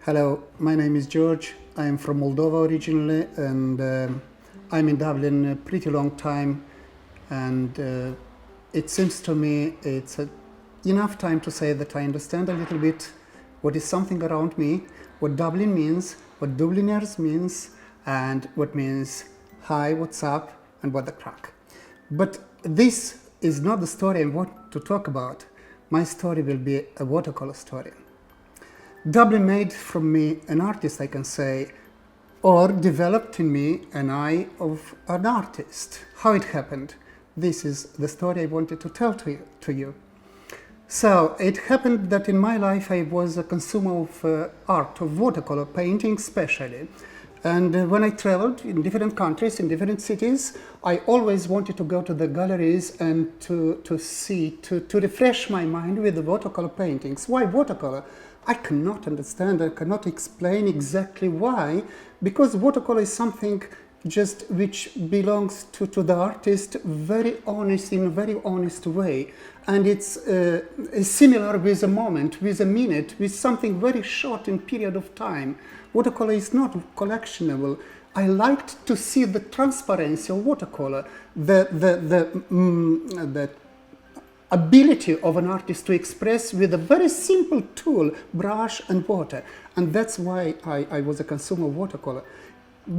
Hello, my name is Gheorghe. I am from Moldova originally, and I'm in Dublin a pretty long time. And it seems to me it's enough time to say that I understand a little bit what is something around me, what Dublin means, what Dubliners means, and what means hi, what's up, and what the crack. But this is not the story I want to talk about. My story will be a watercolor story. Dublin made from me an artist, I can say, or developed in me an eye of an artist. How it happened? This is the story I wanted to tell to you. So it happened that in my life I was a consumer of art, of watercolor painting especially. And when I traveled in different countries, in different cities, I always wanted to go to the galleries and to refresh my mind with the watercolor paintings. Why watercolor? I cannot understand, I cannot explain exactly why, because watercolor is something just which belongs to the artist very honest, in a very honest way. And it's similar with a moment, with a minute, with something very short in period of time. Watercolor is not collectionable. I liked to see the transparency of watercolor, the ability of an artist to express with a very simple tool, brush and water. And that's why I was a consumer of watercolor.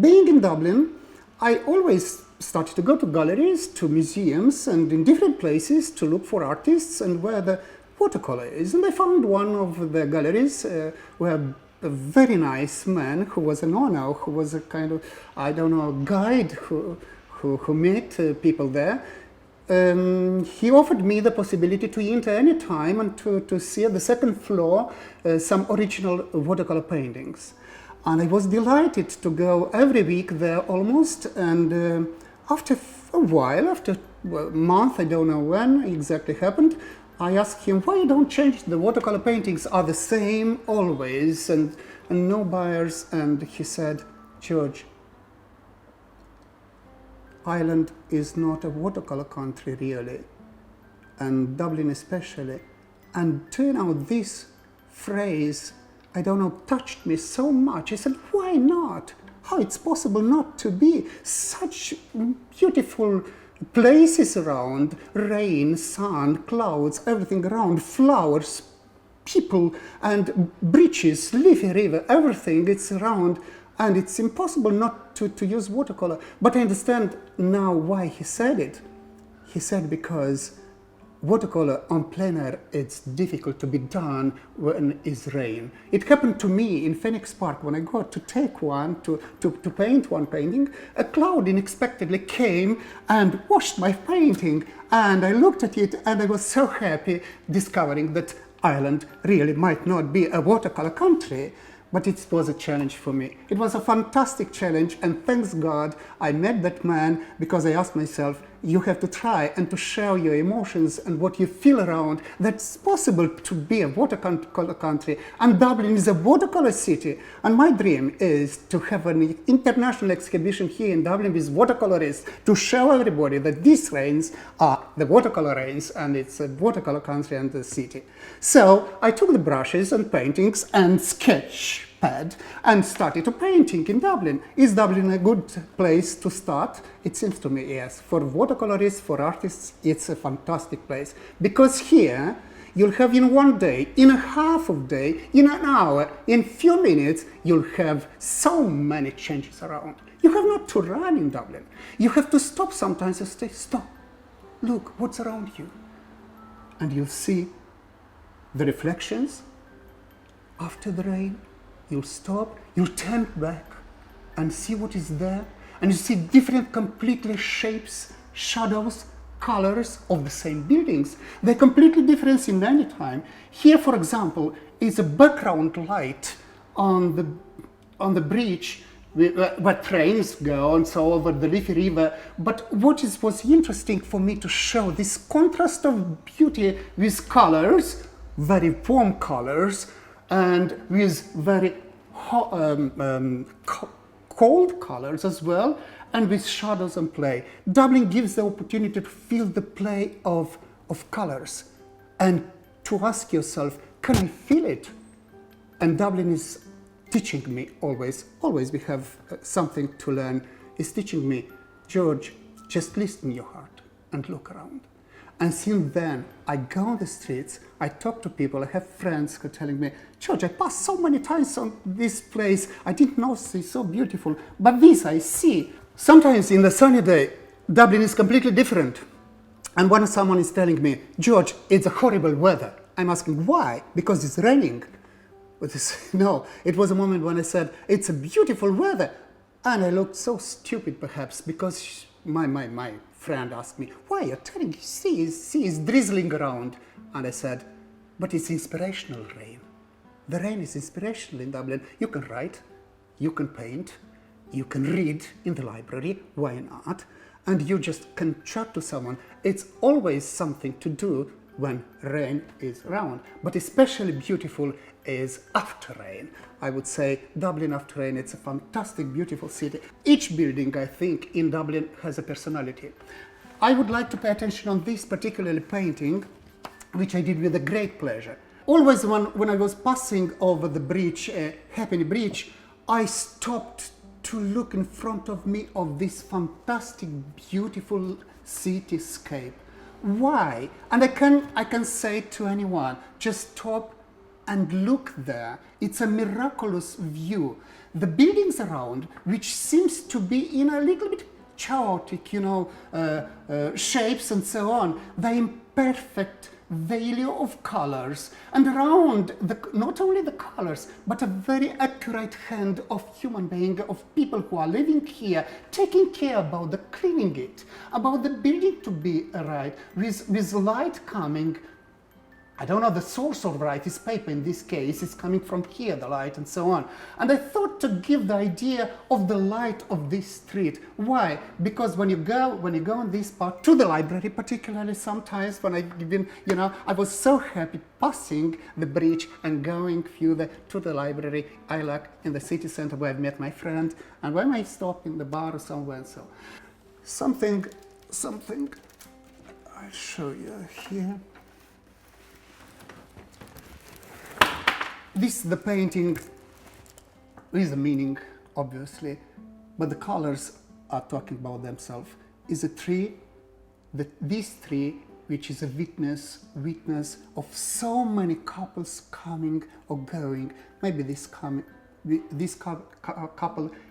Being in Dublin, I always started to go to galleries, to museums, and in different places to look for artists and where the watercolor is. And I found one of the galleries where a very nice man who was an owner, who was a kind of, I don't know, guide who met people there. He offered me the possibility to enter any time and to see at the second floor some original watercolor paintings. And I was delighted to go every week there almost, and after a while, after a month, I don't know when exactly happened, I asked him, why you don't change? The watercolor paintings are the same always, and no buyers. And he said, George, Ireland is not a watercolor country really, and Dublin especially. And you know, this phrase, I don't know, touched me so much. I said, why not? How it's possible not to be such beautiful places around, rain, sun, clouds, everything around, flowers, people and bridges, leafy river, everything it's around. And it's impossible not to use watercolor. But I understand now why he said it. He said because watercolor on plein air, it's difficult to be done when it's rain. It happened to me in Phoenix Park when I got to take one, to paint one painting. A cloud unexpectedly came and washed my painting. And I looked at it and I was so happy discovering that Ireland really might not be a watercolor country. But it was a challenge for me. It was a fantastic challenge, and thanks God I met that man, because I asked myself, you have to try and to share your emotions and what you feel around. That's possible to be a watercolor country, and Dublin is a watercolor city. And my dream is to have an international exhibition here in Dublin with watercolorists to show everybody that these rains are the watercolor rains, and it's a watercolor country and the city. So I took the brushes and paintings and sketch pad and started to painting in Dublin. Is Dublin a good place to start? It seems to me, yes. For watercolorists, for artists, it's a fantastic place. Because here, you'll have in one day, in a half of day, in an hour, in few minutes, you'll have so many changes around. You have not to run in Dublin. You have to stop sometimes and say, stop, look, what's around you? And you'll see the reflections after the rain. You'll stop, you'll turn back and see what is there, and you see different completely shapes, shadows, colors of the same buildings. They're completely different in any time. Here, for example, is a background light on the bridge where trains go and so over the leafy river. But what was interesting for me to show this contrast of beauty with colors, very warm colors, and with very cold colors as well, and with shadows and play. Dublin gives the opportunity to feel the play of colors and to ask yourself, can I feel it? And Dublin is teaching me always we have something to learn, is teaching me, Gheorghe, just listen your heart and look around. And since then, I go on the streets, I talk to people, I have friends who are telling me, Gheorghe, I passed so many times on this place, I didn't know it's so beautiful, but this I see. Sometimes in the sunny day, Dublin is completely different. And when someone is telling me, Gheorghe, it's a horrible weather, I'm asking why? Because it's raining. But no, it was a moment when I said, it's a beautiful weather. And I looked so stupid perhaps because my friend asked me, why you're telling, see, it's drizzling around. And I said, but it's inspirational rain. The rain is inspirational in Dublin. You can write, you can paint, you can read in the library, why not? And you just can chat to someone. It's always something to do when rain is around, but especially beautiful is after rain. I would say Dublin after rain, it's a fantastic, beautiful city. Each building, I think, in Dublin has a personality. I would like to pay attention on this particularly painting, which I did with a great pleasure. Always when I was passing over the bridge, Happy Bridge, I stopped to look in front of me of this fantastic, beautiful cityscape. Why? And I can say to anyone, just stop and look there. It's a miraculous view. The buildings around, which seems to be in a little bit chaotic, shapes and so on, they're imperfect value of colors, and around not only the colors, but a very accurate hand of human being, of people who are living here, taking care about the cleaning it, about the building to be right, with light coming. I don't know the source of light, is paper in this case, it's coming from here, the light, and so on. And I thought to give the idea of the light of this street. Why? Because when you go on this part, to the library particularly sometimes, when I've been, I was so happy passing the bridge and going to the library, I like in the city center where I've met my friend, and when I stop in the bar or somewhere and so. Something, I'll show you here. The painting is a meaning, obviously, but the colors are talking about themselves. Is a tree, this tree, which is a witness of so many couples coming or going. Maybe this couple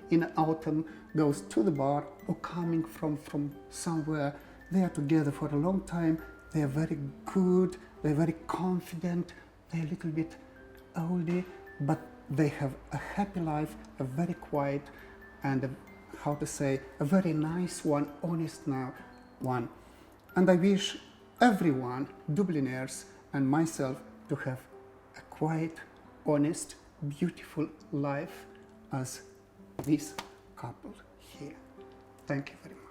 in autumn goes to the bar or coming from somewhere. They are together for a long time. They are very good. They're very confident. They're a little bit oldie, but they have a happy life, a very quiet and a very nice one, honest one. And I wish everyone, Dubliners and myself, to have a quiet, honest, beautiful life as this couple here. Thank you very much.